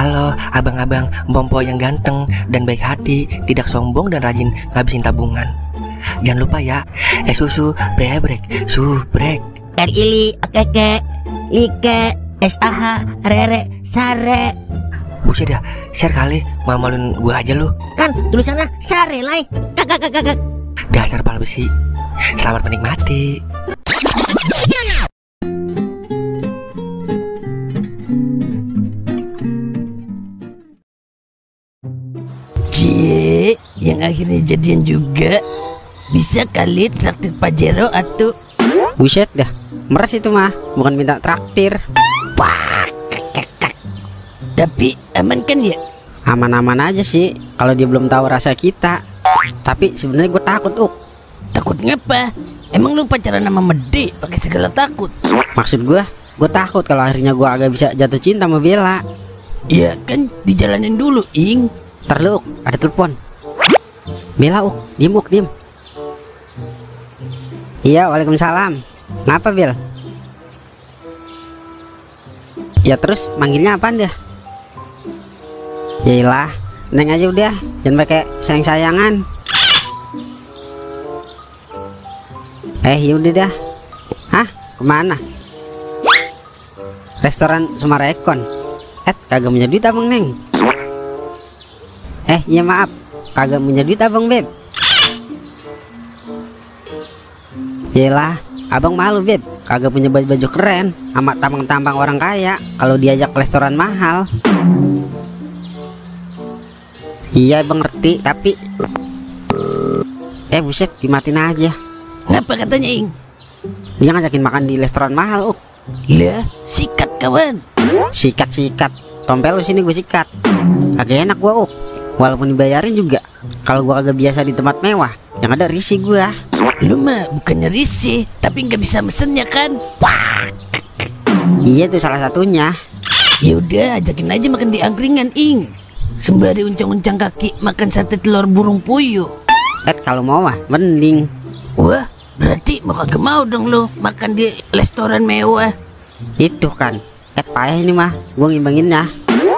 Halo abang-abang Mpompo yang ganteng dan baik hati, tidak sombong dan rajin ngabisin tabungan. Jangan lupa ya, susu brebrek, subrek. Ili, keke, like, SAH, rere, sare. Buset dah, share kali, malu-maluin gue aja lu. Kan tulisannya sare lai. Kakak. Dasar pala besi. Selamat menikmati. Cie, yang akhirnya jadian juga. Bisa kali traktir Pajero atau? Buset dah, meres itu mah, bukan minta traktir. Wah, kakak. Tapi aman kan ya? Aman-aman aja sih, kalau dia belum tahu rasa kita. Tapi sebenarnya gue takut, Takut ngapa? Emang lu pacaran sama Mede pakai segala takut? Maksud gue takut kalau akhirnya gue agak bisa jatuh cinta sama Bella. Ya kan, dijalanin dulu, Ing. Ntar lu, ada telepon. Bella, diem. Iya, waalaikumsalam. Ngapa, Bel? Ya terus manggilnya apaan dah? Yailah, Neng aja udah, jangan pakai sayang-sayangan. Yaudah dah. Hah? Kemana? Restoran Sumarekon. Kagak punya duit abang Neng. Iya maaf, kagak punya duit abang Beb. Yelah, abang malu Beb, kagak punya baju-baju keren sama tampang-tampang orang kaya kalau diajak ke restoran mahal. Iya abang ngerti, tapi buset, dimatiin aja. Ngapa katanya, Ing? Dia ngajakin makan di restoran mahal, Lah, sikat kawan. Sikat. Tompel lu sini gue sikat. Agak enak gua, walaupun dibayarin juga. Kalau gua kagak biasa di tempat mewah, yang ada risih gua. Lu mah bukannya risih, tapi nggak bisa mesennya kan? Wah. Iya tuh salah satunya. Ya udah, ajakin aja makan di angkringan, Ing. Sembari uncang-uncang kaki makan sate telur burung puyuh. Kalau mau mah mending. Wah, berarti mau kagak mau dong lo makan di restoran mewah. Itu kan, payah ini mah, gua ngimbanginnya.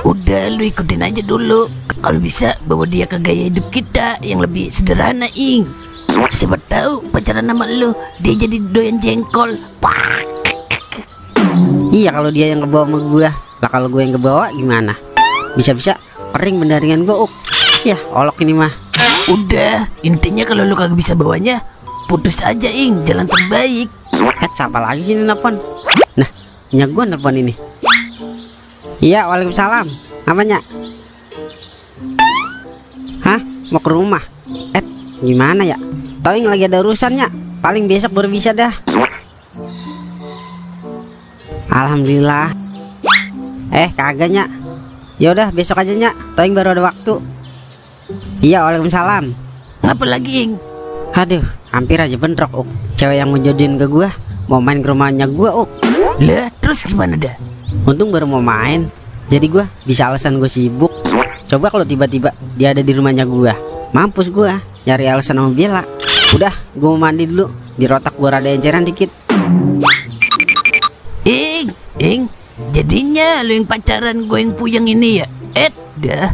Udah, lu ikutin aja dulu. Kalau bisa bawa dia ke gaya hidup kita yang lebih sederhana, Ing. Siapa tahu pacaran sama lu dia jadi doyan jengkol. Wah. Iya kalau dia yang kebawa sama gua. Lah kalau gue yang kebawa gimana? Bisa-bisa kering pendaringan gua, Ya, olok ini mah. Udah, intinya kalau lu kagak bisa bawanya, putus aja, Ing. Jalan terbaik. Siapa lagi sih ini nelfon? Nah, punya gua nelfon ini. Iya, waalaikumsalam. Apanya? Hah? Mau ke rumah? Gimana ya? Tauing lagi ada urusannya. Paling besok baru bisa dah. Alhamdulillah. Kagaknya. Yaudah besok aja nya. Tauing baru ada waktu. Iya, waalaikumsalam. Ngapa lagi, Ing? Aduh, hampir aja bentrok, Cewek yang mau jodohin ke gua mau main ke rumahnya gua, Lah, terus gimana dah? Untung baru mau main, jadi gua bisa alasan gue sibuk. Coba kalau tiba-tiba dia ada di rumahnya gua, mampus gua nyari alasan sama Bella. Udah, gua mau mandi dulu biar otak gua rada enceran dikit. Ing, jadinya lu yang pacaran gue yang puyeng ini ya? Dah,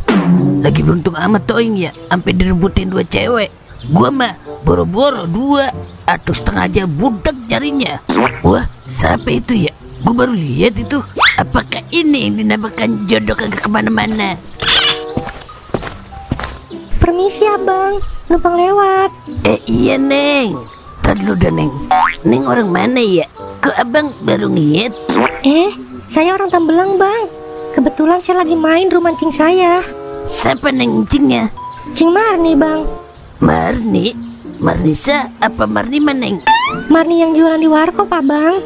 lagi beruntung amat tuh, Ing, ya, sampai direbutin 2 cewek. Gua mah boro-boro 2 atau setengah aja budak jarinya. Wah, siapa itu ya? Gue baru lihat itu. Apakah ini yang dinamakan jodoh kagak kemana-mana? Permisi abang, numpang lewat. Iya Neng. Ntar dulu dah Neng. Neng orang mana ya? Kok abang baru ngeliat? Saya orang Tambelang bang. Kebetulan saya lagi main rumah cing saya. Siapa Neng cingnya? Cing Marni bang. Marni? Marnisa apa Marni Neng? Marni yang jualan di warkop abang.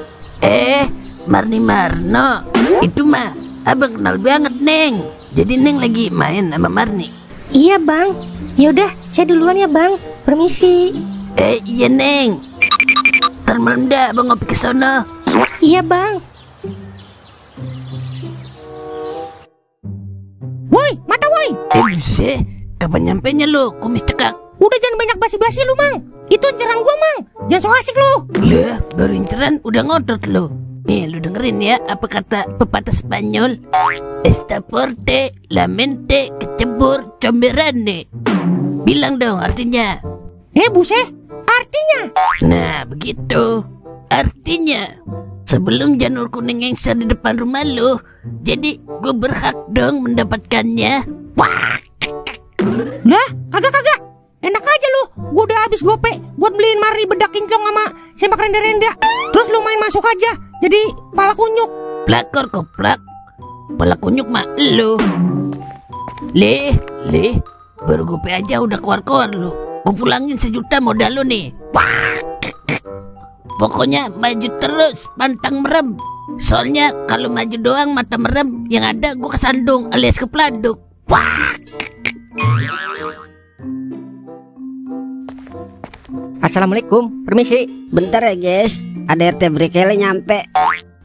Marni Marno. Itu mah abang kenal banget Neng. Jadi Neng lagi main sama Marni. Iya bang. Yaudah saya duluan ya bang. Permisi. Iya Neng. Ntar malam dah abang ngopi ke sono. Iya bang. Woi, mata woi. Buset, kapan nyampenya lo, kumis cekak? Udah jangan banyak basi-basi lu mang. Itu inceran gua mang. Jangan so asik lu. Lah, baru inceran udah ngotot lo. Nih lu dengerin ya apa kata pepatah Spanyol. Esta porte, la mente, kecebur, comberane. Bilang dong artinya. Buset, artinya? Nah begitu. Artinya sebelum janur kuning ngengser di depan rumah lu, jadi gue berhak dong mendapatkannya. Wah. Lah, kagak. Enak aja lu, gua udah habis gope buat beliin mari bedak kinclong sama sempak renda-renda. Terus lu main masuk aja, jadi pala kunyuk. Pelakor koplak. Pala kunyuk mah lu. Leh, baru gope aja udah keluar-keluar lu. Gue pulangin 1 juta modal lu nih. Wah. Pokoknya maju terus, pantang merem. Soalnya kalau maju doang mata merem, yang ada gue kesandung alias kepladuk. Wah. Assalamualaikum, permisi. Bentar ya guys, ada RT Brekele nyampe.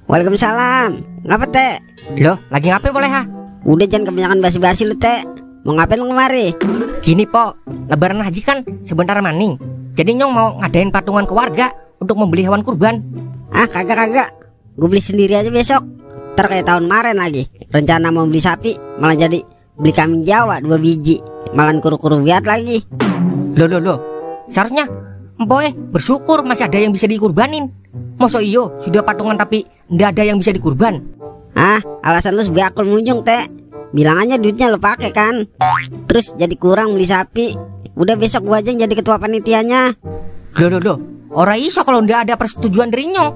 Waalaikumsalam. Ngapa teh? Loh, lagi ngapain boleh ha? Udah jangan kebanyakan basi-basi lu teh. Mau ngapain lu kemari? Gini po, lebaran haji kan sebentar maning. Jadi nyong mau ngadain patungan ke warga untuk membeli hewan kurban. Ah kagak. Gue beli sendiri aja besok. Ntar kayak tahun kemarin lagi. Rencana mau beli sapi, malah jadi beli kambing Jawa 2 biji. Malah kuru-kuru biat lagi. Loh. Seharusnya Empoe bersyukur masih ada yang bisa dikurbanin. Masa iyo sudah patungan tapi ndak ada yang bisa dikurban. Ah, alasan lu sebiakul munjung teh. Bilang aja duitnya lu pakai kan. Terus jadi kurang beli sapi. Udah besok gua aja yang jadi ketua panitianya. Loh. Ora iso kalau ndak ada persetujuan dari nyong.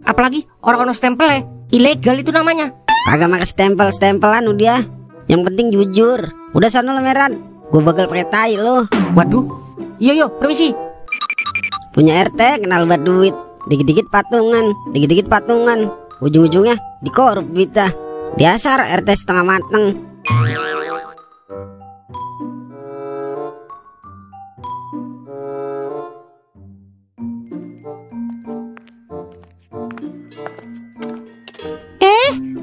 Apalagi orang-orang stempelnya ilegal itu namanya. Kagak pakai stempelan udah. Yang penting jujur. Udah sana lu Meran. Gua bakal pakai tai lu. Waduh. Yo, permisi. Punya RT kenal buat duit. Dikit-dikit patungan. Ujung-ujungnya dikorup kita. Dasar RT setengah mateng.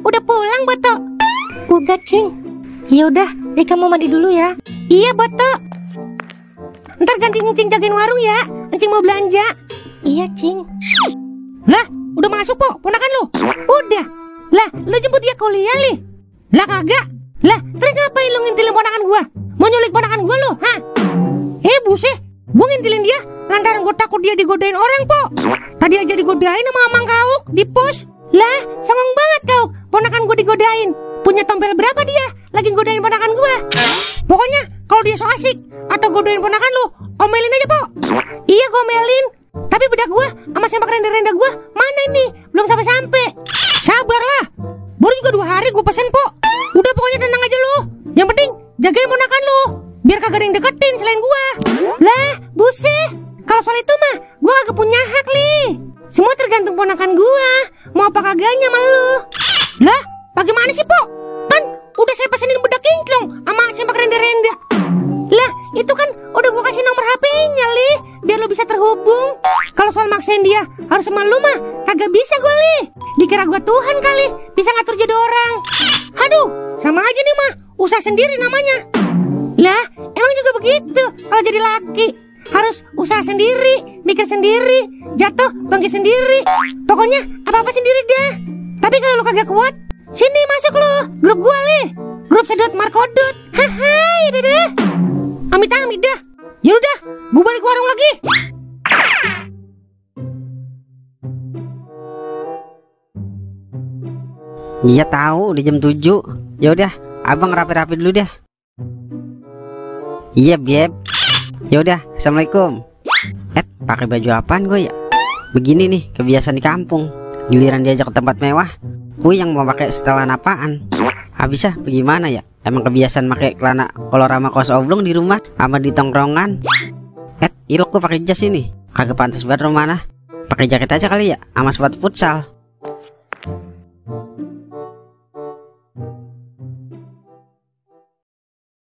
Udah pulang Boto? Udah Cing. Yaudah, Rika mau mandi dulu ya. Iya Boto. Ntar ganti Encing jagain warung ya. Encing mau belanja. Iya Cing. Lah, udah masuk po, ponakan lu? Udah. Lah, lu jemput dia kuliah li? Lah kagak. Lah, terus ngapain lu ngintilin ponakan gua? Mau nyulik ponakan gua lu, ha? Buset, gua ngintilin dia lantaran gua takut dia digodain orang po. Tadi aja digodain sama Amang Kauk di pos. Lah, songong banget kau. Ponakan gua digodain. Punya tompel berapa dia lagi godain ponakan gua? Pokoknya kalau dia so asik atau godain ponakan lu, omelin aja po. Iya, gua omelin. Tapi bedak gua sama sempak renda-renda gua mana ini? Belum sampai-sampai. Sabarlah. Baru juga 2 hari gua pesen po. Udah pokoknya tenang aja lu. Yang penting jagain ponakan lu, biar kagak ada yang deketin selain gua. Lah, buset. Kalau soal itu mah gua kagak punya hak li. Semua tergantung ponakan gua. Mau apa kagaknya sama lu. Lah, bagaimana sih po? Kan udah saya pesenin bedak kinclong sama sempak renda-renda. Lah, itu kan udah gua kasih nomor HP-nya li, biar lu bisa terhubung. Kalau soal maksain dia harus sama lu mah kagak bisa gua li. Dikira gua Tuhan kali, bisa ngatur jadi orang. Aduh, sama aja nih mah, usaha sendiri namanya. Lah, emang juga begitu kalau jadi laki. Harus usaha sendiri, mikir sendiri, jatuh bangkit sendiri. Pokoknya apa-apa sendiri dah. Tapi kalau lu kagak kuat, sini masuk lu, grup gua li. Grup sedot markodot. Hai, dadah. Amit-amit dah. Ya udah, gua balik ke warung lagi. Iya tahu udah jam 7. Ya udah, abang rapi-rapi dulu dah. Iya beb. Ya udah, assalamualaikum. Pakai baju apaan gue ya? Begini nih kebiasaan di kampung. Giliran diajak ke tempat mewah, gue yang mau pakai setelan apaan? Habisnya bagaimana ya? Emang kebiasaan pakai celana kolor sama kaos oblong di rumah sama di tongkrongan. Ilok gue pakai jas ini. Kagak pantas banget rumah. Pakai jaket aja kali ya, sama sepatu futsal.